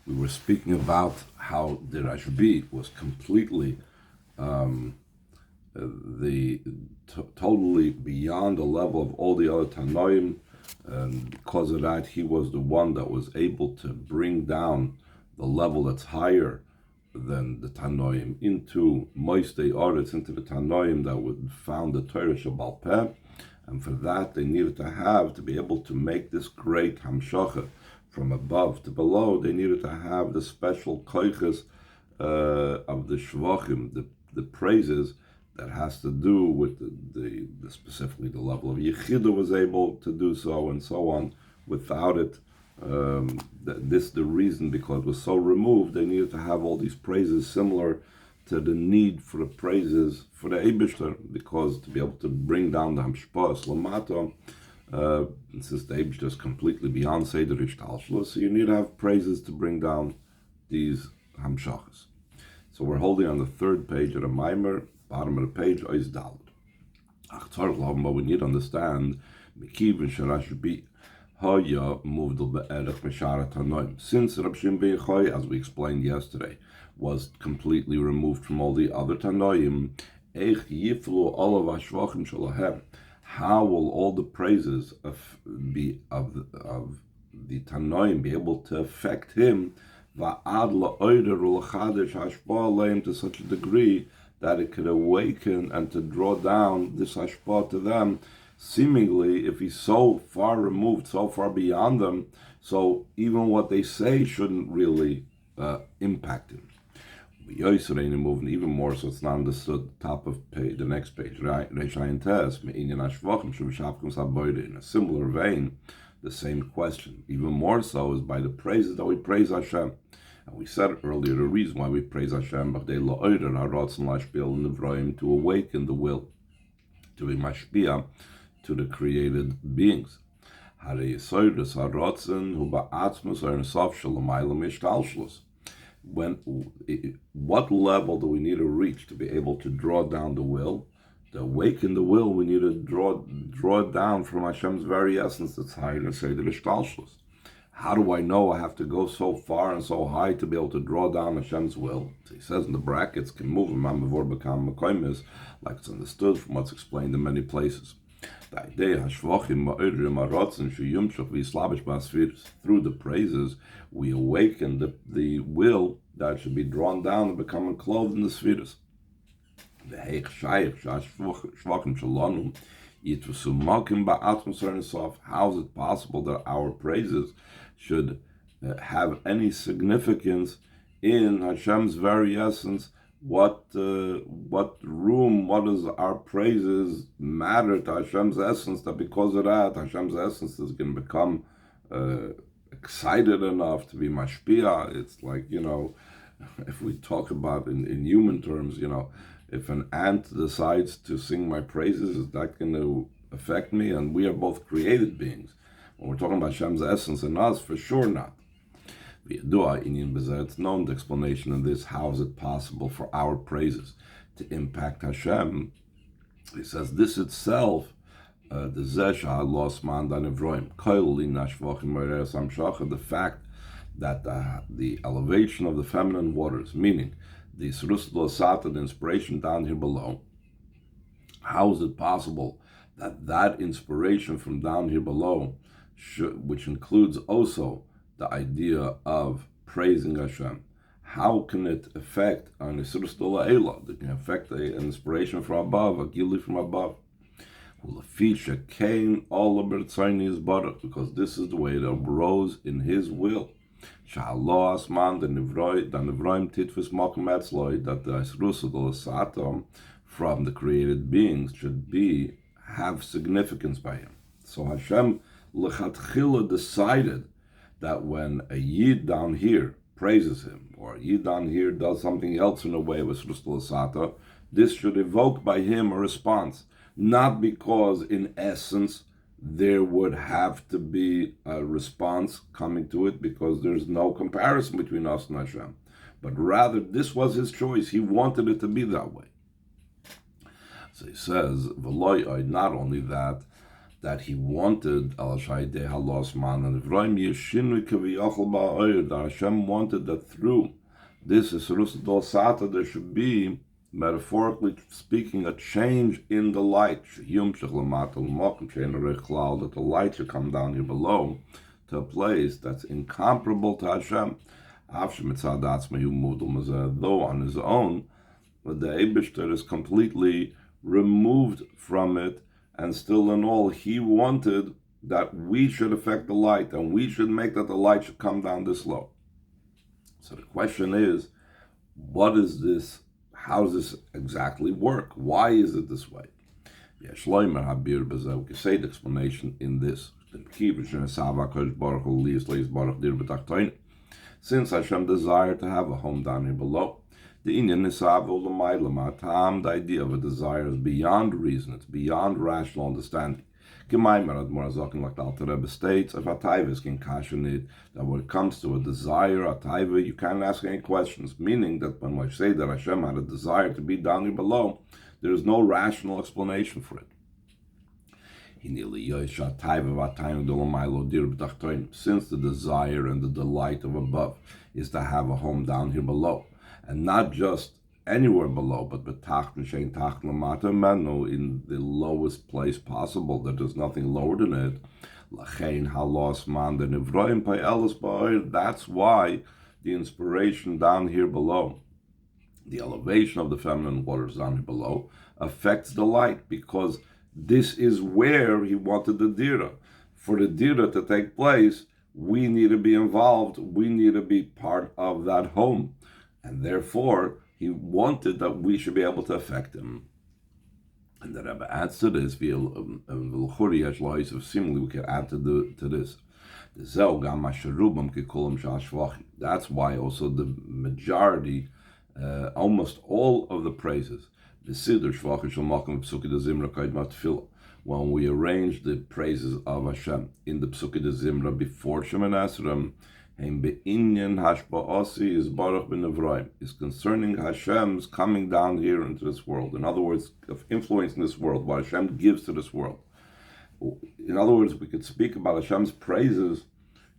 we were speaking about how the Rashbi was completely totally beyond the level of all the other Tanoim, and because of that, he was the one that was able to bring down the level that's higher than the Tanoim into Moistei Oretz, into the Tanoim that would found the Torah Shabbal Peh, and for that they needed to be able to make this great Hamshacha from above to below. They needed to have the special koiches of the Shvachim, the praises that has to do with the specifically the level of Yechida was able to do so, and so on. Without it, this the reason, because it was so removed, they needed to have all these praises similar to the need for the praises for the Eibishter, because to be able to bring down the Hamshpas Lamato, since the Eibishter is completely beyond Seder Ishtalshlos, so you need to have praises to bring down these Hamshachas. So we're holding on the third page of the Maimer, bottom of the page, Ois Daled. But we need to understand, since Reb Shimon ben Yochai, as we explained yesterday, was completely removed from all the other Tanoim, how will all the praises of the Tanoim be able to affect him to such a degree that it could awaken and to draw down this hashpah to them, seemingly, if he's so far removed, so far beyond them, so even what they say shouldn't really impact him. Even more so, it's not understood. Top of page, the next page, right? In a similar vein, the same question, even more so, is by the praises that we praise Hashem. And we said earlier, the reason why we praise Hashem, to awaken the will, to be mashpia to the created beings. What level do we need to reach to be able to draw down the will? To awaken the will, we need to draw it down from Hashem's very essence that's higher than Seder Ishtalshlos. How do I know I have to go so far and so high to be able to draw down Hashem's will? So he says in the brackets, can move like it's understood from what's explained in many places. Through the praises, we awaken the will that should be drawn down and become enclosed in the spheres. How is it possible that our praises should have any significance in Hashem's very essence? What room, what does our praises matter to Hashem's essence, that because of that, Hashem's essence is going to become excited enough to be mashpia? It's like, if we talk about in human terms, if an ant decides to sing my praises, is that going to affect me? And we are both created beings. When we're talking about Hashem's essence in us, for sure not. It's known the explanation of this. How is it possible for our praises to impact Hashem? He says this itself, the fact that the elevation of the feminine waters, meaning the the inspiration down here below, how is it possible that inspiration from down here below, which includes also the idea of praising Hashem, how can it affect an Isrus Dola? It can affect an inspiration from above, a gili from above. Because this is the way it arose in His will. That the Isrus Dola from the created beings should have significance by Him. So Hashem lechatchila decided that when a Yid down here praises Him, or a Yid down here does something else in a way with Srustal, this should evoke by him a response, not because in essence there would have to be a response coming to it, because there's no comparison between us and Hashem, but rather this was his choice. He wanted it to be that way. So he says, not only that, that he wanted al shaydei halos man and Ephraim yeshinui kaviyachol ba'oyer, that Hashem wanted that through this Yisrus Dol Sata there should be, metaphorically speaking, a change in the light, that the light should come down here below to a place that's incomparable to Hashem. Though on his own, but the Eibishter is completely removed from it, and still in all, he wanted that we should affect the light, and we should make that the light should come down this low. So the question is, what is this? How does this exactly work? Why is it this way? We can say the explanation in this. Since Hashem desired to have a home down here below, the idea of a desire is beyond reason, it's beyond rational understanding. Like the Rebbe states, if a taiva is that when it comes to a desire, a taiva, you can't ask any questions. Meaning that when we say that Hashem had a desire to be down here below, there is no rational explanation for it. Since the desire and the delight of above is to have a home down here below, and not just anywhere below, but in the lowest place possible, that there's nothing lower than it. That's why the inspiration down here below, the elevation of the feminine waters down here below, affects the light, because this is where he wanted the dira. For the dira to take place, we need to be involved, we need to be part of that home, and therefore he wanted that we should be able to affect him. And the Rebbe adds to this, similarly we can add to this. That's why also the majority, almost all of the praises, when we arrange the praises of Hashem in the Psuki de Zimra before Shemoneh Esrei, is concerning Hashem's coming down here into this world. In other words, of influencing this world, what Hashem gives to this world. In other words, we could speak about Hashem's praises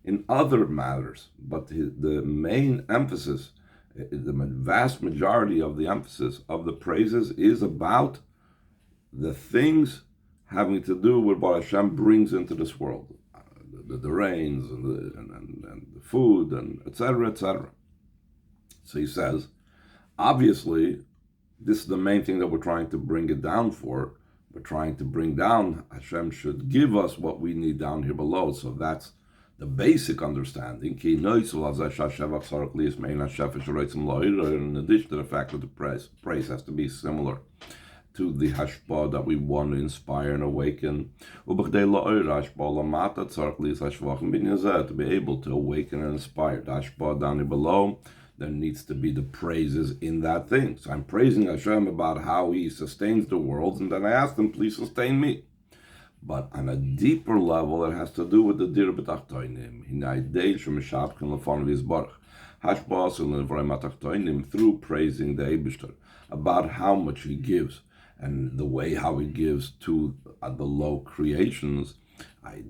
in other matters, but the main emphasis, the vast majority of the emphasis of the praises is about the things having to do with what Hashem brings into this world. The rains and the food and etc., etc. So he says, obviously, this is the main thing that we're trying to bring it down for. We're trying to bring down, Hashem should give us what we need down here below. So that's the basic understanding. In addition to the fact that the praise has to be similar to the hashpah that we want to inspire and awaken. To be able to awaken and inspire. The hashpah down here below, there needs to be the praises in that thing. So I'm praising Hashem about how He sustains the world, and then I ask Him, please sustain me. But on a deeper level, it has to do with the dir b'tachtoinim. Through praising the Eibishter, about how much He gives, and the way how He gives to the low creations. Through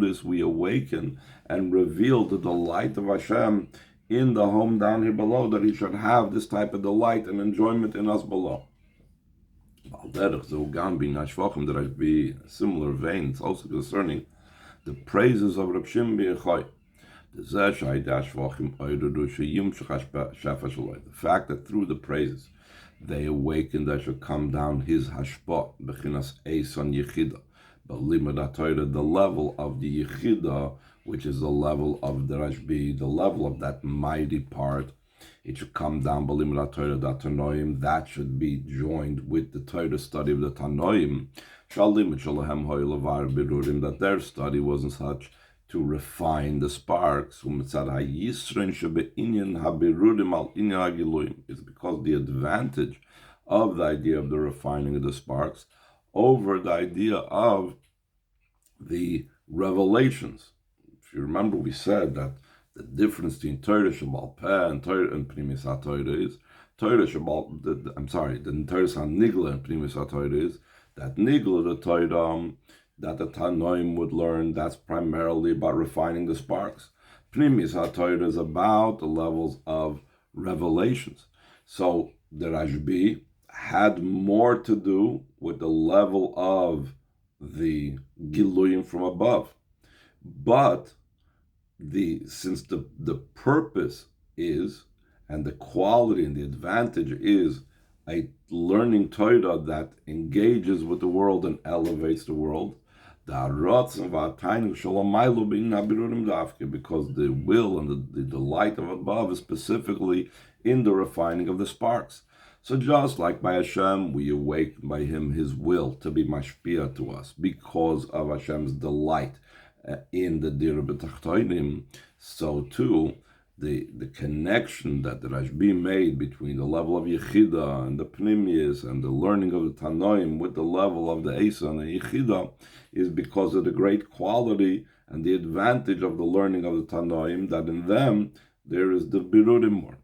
this we awaken and reveal the delight of Hashem in the home down here below, that He should have this type of delight and enjoyment in us below. There should be a similar vein, it's also concerning the praises of Reb Shimon bar Yochai. The fact that through the praises they awaken, that should come down His hashpah, bechinas eison yechida, but limud Torah, the level of the yechida, which is the level of the Rashbi, the level of that mighty part. It should come down b'limud Torah, that Tanoim, that should be joined with the Torah study of the Tanoim. That their study wasn't such to refine the sparks. It's because the advantage of the idea of the refining of the sparks over the idea of the revelations. If you remember, we said that the difference between Torah Shabbal Peh and Torah and Primis HaTorah is Torah Shabbat, the Torah Nigla and Pnimis HaTorah is that Nigla, the Torah that the Tanoim would learn, that's primarily about refining the sparks. Pnimis HaTorah is about the levels of revelations. So the Rashbi had more to do with the level of the Giluyim from above. But since the purpose is, and the quality and the advantage is a learning Torah that engages with the world and elevates the world, because the will and the delight of above is specifically in the refining of the sparks. So just like by Hashem, we awaken by Him His will to be mashpia to us because of Hashem's delight in the Dira B'Tachtoinim, so too the connection that the Rashbi made between the level of Yechida and the Pnimius and the learning of the Tanoim with the level of the Esa and the Yechida is because of the great quality and the advantage of the learning of the Tanoim, that in them there is the Birurim more.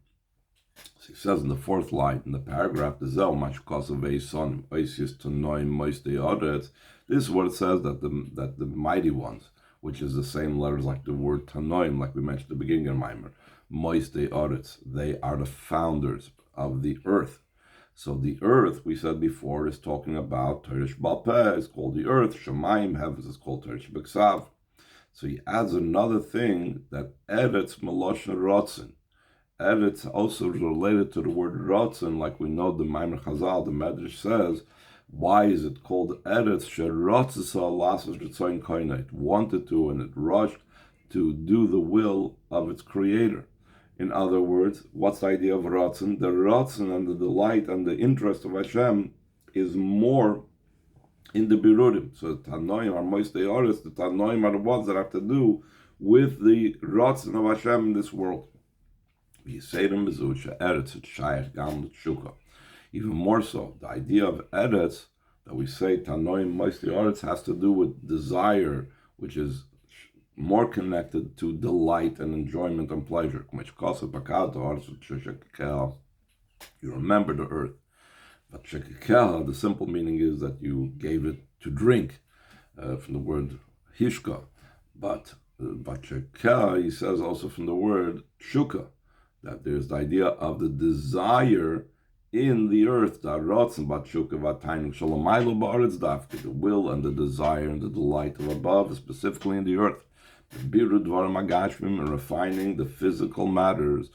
So he says in the fourth line in the paragraph, the Zel Mashkas of Eson, Oisius Tanoim, Moiste Yoretz. This is what it says, that the mighty ones, which is the same letters like the word Tanoim, like we mentioned at the beginning of Maimer, Moiste Oretz, they are the founders of the earth. So the earth, we said before, is talking about Teresh Balpeh, is called the earth, Shemaim, heavens is called Teresh B'Ksav. So he adds another thing, that Eretz Meloshen Rotzen. Eretz also is related to the word Rotzen, like we know the Maimer Chazal, the Medrash says, why is it called Eretz? It wanted to, and it rushed to do the will of its creator. In other words, what's the idea of Ratzon? The Ratzon and the delight and the interest of Hashem is more in the Birurim. So the Tanoim are Moiste Oretz, the Tanoim are the ones that have to do with the Ratzon of Hashem in this world. Even more so, the idea of Eretz, that we say Tanoim Moiste Oretz, has to do with desire, which is more connected to delight and enjoyment and pleasure. You remember the earth. But the simple meaning is that you gave it to drink, from the word hishka. But he says also from the word shuka, that there's the idea of the desire in the earth, the will and the desire and the delight of above, specifically in the earth. And refining the physical matters,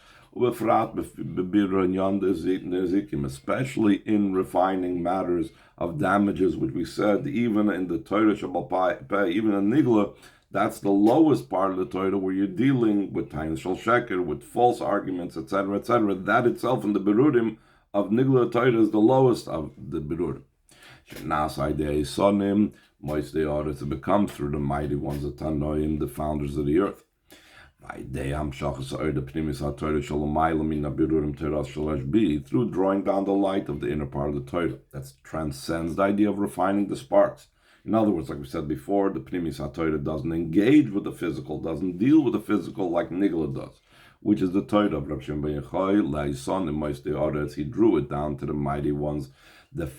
especially in refining matters of damages, which we said, even in the Torah Shabbat, even in Nigla, that's the lowest part of the Torah, where you're dealing with Tainus Shel Sheker, with false arguments, etc., etc. That itself in the Berurim of Nigla Torah is the lowest of the Berurim. To become through the mighty ones, the Tanoim, the founders of the earth. Through drawing down the light of the inner part of the Torah. That transcends the idea of refining the sparks. In other words, like we said before, the Pnimis HaTorah doesn't engage with the physical, doesn't deal with the physical like Nigla does, which is the Torah of Rav Shimon ben Yochai, La'ison and Moiste Oretz. He drew it down to the mighty ones, the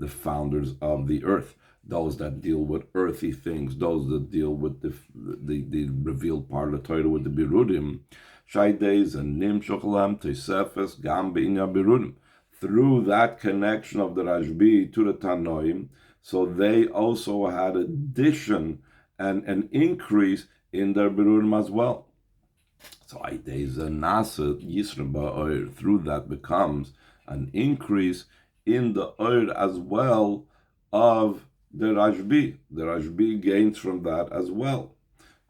founders of the earth, those that deal with earthy things, those that deal with the revealed part of the Torah with the Birudim, Shaideis and Nim Shochalem, Tesefes, Gam B'inya Birudim. Through that connection of the Rashbi to the Tanoim, so they also had addition and an increase in their Birudim as well. So through that becomes an increase in the Oir as well of the Rashbi. The Rashbi gains from that as well.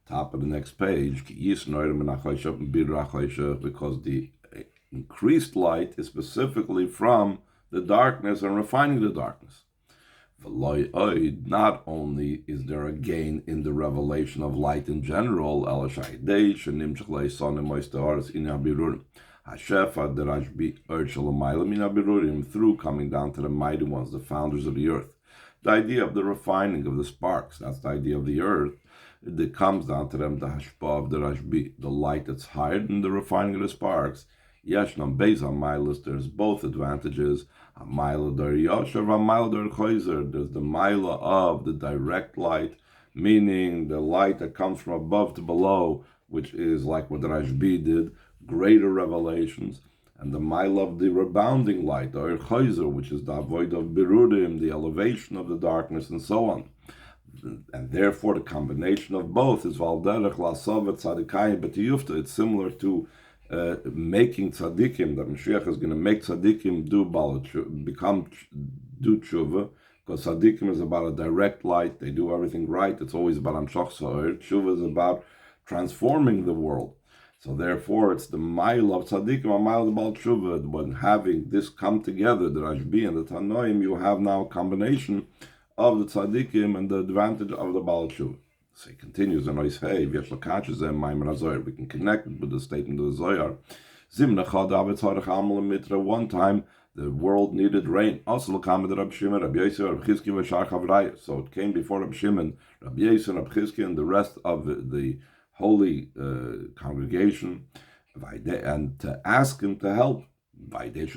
Top of the next page, because the increased light is specifically from the darkness and refining the darkness. Not only is there a gain in the revelation of light in general, through coming down to the mighty ones, the founders of the earth. The idea of the refining of the sparks, that's the idea of the earth. It comes down to them, the hashpah of the Rashbi, the light that's higher than the refining of the sparks, Yeshnam Beis HaMailas, there's both advantages. HaMaila Der Yosher, HaMaila Der Choizer. There's the Maila of the direct light, meaning the light that comes from above to below, which is like what Rashbi did, greater revelations. And the Maila of the rebounding light, the Choizer, which is the avoid of Birudim, the elevation of the darkness, and so on. And therefore the combination of both is Valderech Lasavet Tzadikayim B'tiyufta. It's similar to making tzaddikim, that Mashiach is going to make tzaddikim do tshuva, because tzaddikim is about a direct light. They do everything right. It's always about Amshach Sa'ir. Tshuva is about transforming the world. So therefore, it's the mile of tzaddikim, a mile of Baal Tshuva. When having this come together, the Rashbi and the Tanoim, you have now a combination of the tzaddikim and the advantage of the Baal Tshuva. So he continues, and hey, we can connect it with the statement of the Zohar. One time, the world needed rain. So it came before Rabbi Shimon, Rabbi Yosef, Rabbi Chizki, and the rest of the holy congregation, and to ask him to help. And through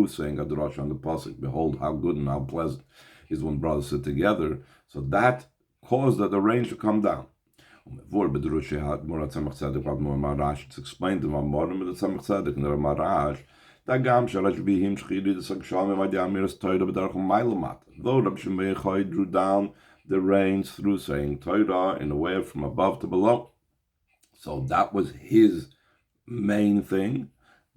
saying Adrash on the Pasuk, behold how good and how pleasant is when brothers sit together. So that caused that the rain should come down. It's explained to Mamorim and the Tzemach Tzedek and the Marash that Gam Sharashbihim Shchiri the Sagshamim Adiamiris Torah B'Darchum Mailamat. Though Rabbi Shimon Yochai drew down the rains through saying Torah in a way from above to below. So that was his main thing,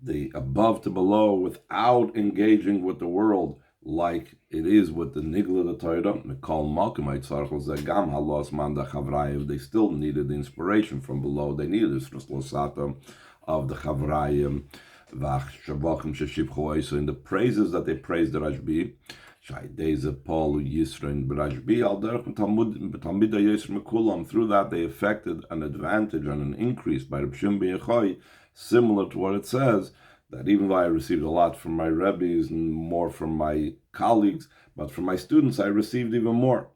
the above to below, without engaging with the world like it is with the Nigla the Torah. They still needed the inspiration from below. They needed the Sruslasata of the Chavrayim, in the praises that they praised the Rashbi. Through that they affected an advantage and an increase by Reb Shimon ben Yochai, similar to what it says, that even though I received a lot from my rebbes and more from my colleagues, but from my students I received even more.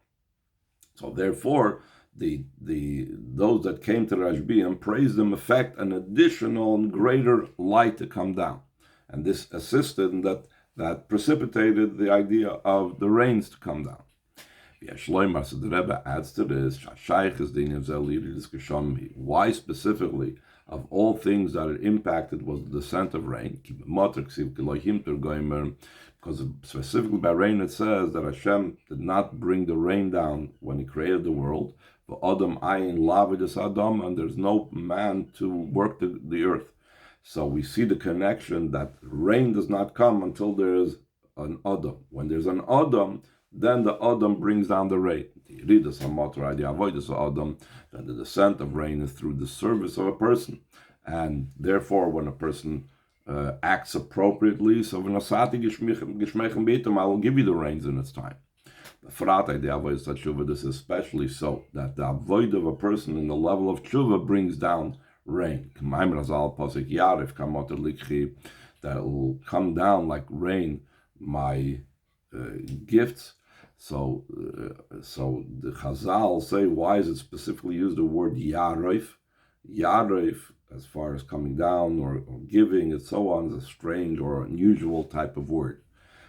So therefore, those that came to Rashbi and praised them affect an additional and greater light to come down. And this assisted in that precipitated the idea of the rains to come down. The Rebbe adds to this, why specifically, of all things that it impacted, was the descent of rain? Because specifically by rain it says that Hashem did not bring the rain down when He created the world. And there's no man to work the earth. So we see the connection that rain does not come until there is an Adam. When there's an Adam, then the Adam brings down the rain. Then the descent of rain is through the service of a person. And therefore, when a person acts appropriately, so I will give you the rains in its time. This is especially so, that the avoid of a person in the level of tshuva brings down rain. That will come down like rain, my gifts. So the Chazal say, why is it specifically used the word yarif? Yarif, as far as coming down or giving and so on, is a strange or unusual type of word.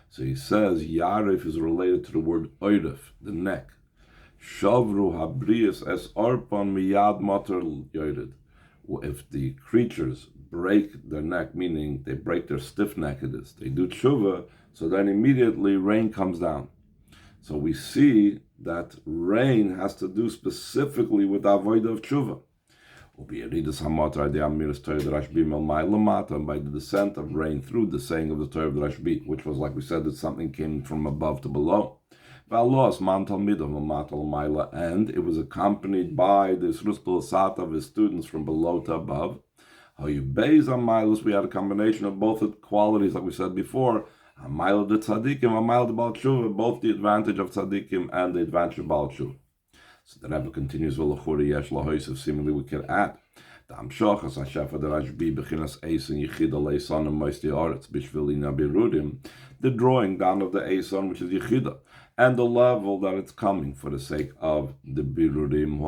So he says yarif is related to the word oirif, the neck. Shavru habrius es arpan miyad mater yored. If the creatures break their neck, meaning they break their stiff-neckedness, they do tshuva, so then immediately rain comes down. So we see that rain has to do specifically with the avodah of tshuva. And by the descent of rain through the saying of the Torah of the Rashbi, which was, like we said, that something came from above to below. And it was accompanied by the Srustul Sat of his students from below to above. We had a combination of both the qualities, like we said before, a mile of the tzaddikim, a mile of the Baal Tshuva, both the advantage of tzaddikim and the advantage of Baal Tshuva. So the Rebbe continues, seemingly we can add, the drawing down of the Eson, which is Yechida, and the level that it's coming for the sake of the birurim.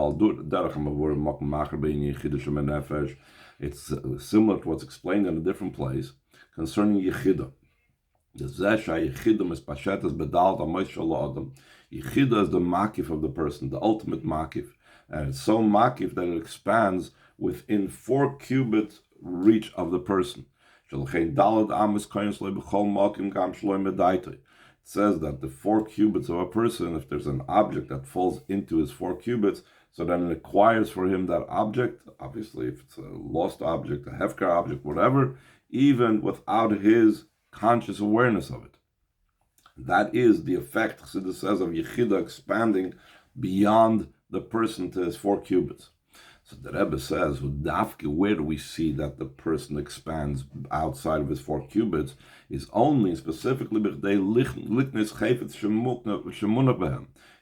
It's similar to what's explained in a different place concerning Yechida. Yechida is the makif of the person, the ultimate makif, and it's so makif that it expands within 4 cubits reach of the person. It says that the 4 cubits of a person, if there's an object that falls into his 4 cubits, so then it acquires for him that object, obviously if it's a lost object, a hefker object, whatever, even without his conscious awareness of it. That is the effect, Chassidus says, of Yechida expanding beyond the person to his 4 cubits. So the Rebbe says, where do we see that the person expands outside of his 4 cubits is only specifically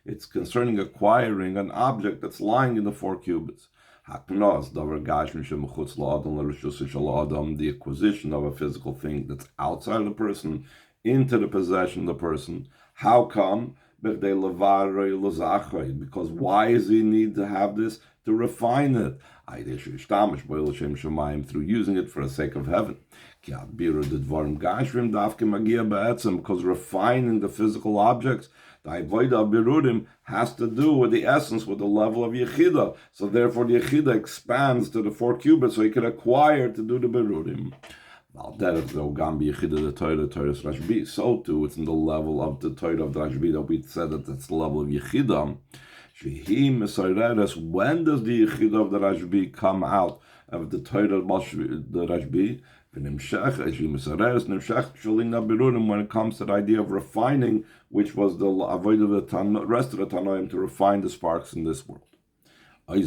it's concerning acquiring an object that's lying in the 4 cubits. The acquisition of a physical thing that's outside of the person into the possession of the person. How come? Because why does he need to have this? To refine it. Through using it for the sake of heaven. Because refining the physical objects, the avodah of birurim has to do with the essence, with the level of Yechida. So therefore the Yechida expands to the 4 cubits so he can acquire to do the birurim. So too, it's in the level of the Torah of the Rashbi that we said that it's the level of Yechida. When does the Yechida of the Rashbi come out of the Torah of the Rashbi? When it comes to the idea of refining, which was the avoid of the rest of the Tanoim, to refine the sparks in this world. Why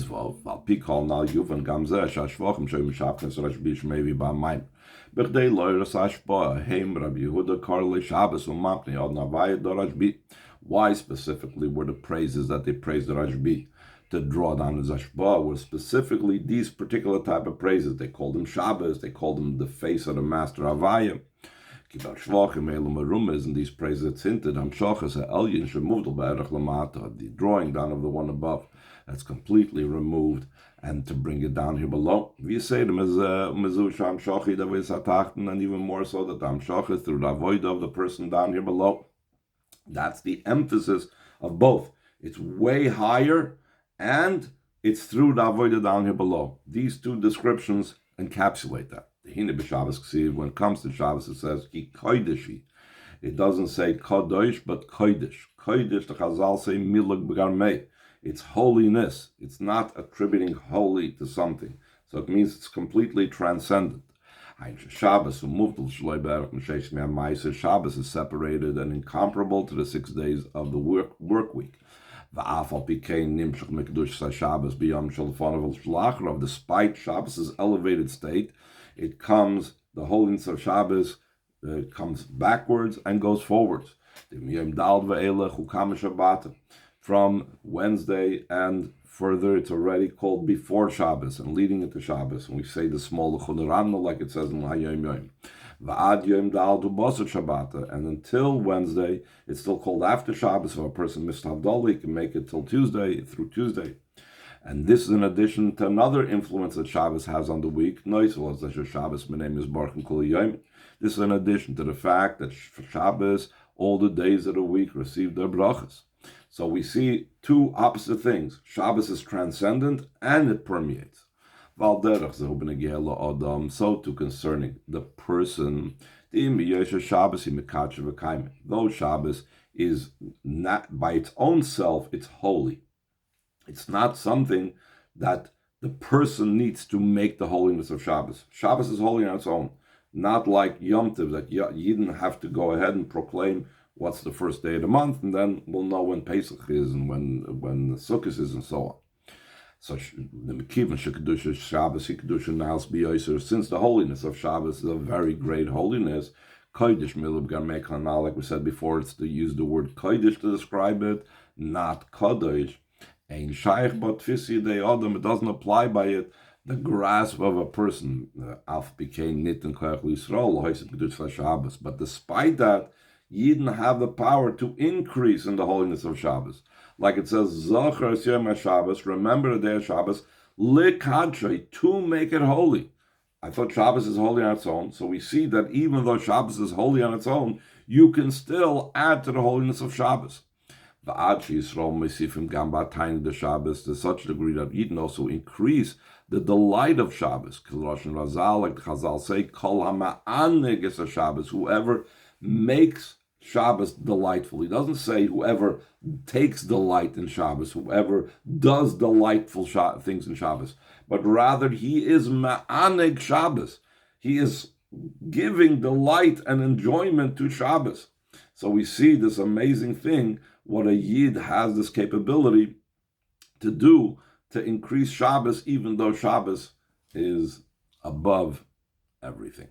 specifically were the praises that they praised the Rashbi? To draw down the Zashba were specifically these particular type of praises. They called them Shabbos, they called them the face of the master Avaya. And these praises it's hinted, the drawing down of the one above, that's completely removed, and to bring it down here below. We say them as and even more so that the Amshach is through the avoid of the person down here below. That's the emphasis of both. It's way higher, and it's through the avodah down here below. These 2 descriptions encapsulate that. When it comes to Shabbos, it says ki kodeshi. It doesn't say kadosh, but kodesh. Kodesh, the Chazal say milag b'garmei. It's holiness. It's not attributing holy to something. So it means it's completely transcendent. Shabbos is separated and incomparable to the 6 days of the work week. Despite Shabbos' elevated state, it comes, the holiness of Shabbos comes backwards and goes forwards. From Wednesday and further, it's already called before Shabbos and leading into Shabbos. And we say the small L'chudaramna, like it says in Hayom Yom. Va'ad Yom Dal du Basar Shabbata. And until Wednesday, it's still called after Shabbos. If a person missed Havdalah, he can make it till Tuesday, through Tuesday. And this is in addition to another influence that Shabbos has on the week. This is in addition to the fact that for Shabbos, all the days of the week receive their brachas. So we see 2 opposite things. Shabbos is transcendent and it permeates. So too concerning the person, though Shabbos is not by its own self, it's holy. It's not something that the person needs to make the holiness of Shabbos. Shabbos is holy on its own. Not like Yom Tov, that Yidden have to go ahead and proclaim what's the first day of the month, and then we'll know when Pesach is and when Sukkot is and so on. So the Mekivan Shekadusha Shabbos Hikadusha Nals B'Yoser, since the holiness of Shabbos is a very great holiness, Kodesh Milub Garmei Kanal, like we said before, it's to use the word Kodesh to describe it, not Kodesh. Ein Shaykh Bat Fisi De Adam, it doesn't apply by it the grasp of a person. Alf became Nit and Koyach Yisrael, Loiset Kedush Shabbos. But despite that, Yidden have the power to increase in the holiness of Shabbos. Like it says, Zocher es Yom HaShabbos, remember the day of Shabbos, likadrei, to make it holy. I thought Shabbos is holy on its own, so we see that even though Shabbos is holy on its own, you can still add to the holiness of Shabbos. To such a degree that Yidden also increase the delight of Shabbos. Like the Chazal say, Kol ha'ma'aneg es Shabbos, whoever makes Shabbos delightful. He doesn't say whoever takes delight in Shabbos, whoever does delightful things in Shabbos, but rather he is ma'aneg Shabbos. He is giving delight and enjoyment to Shabbos. So we see this amazing thing, what a Yid has this capability to do to increase Shabbos, even though Shabbos is above everything.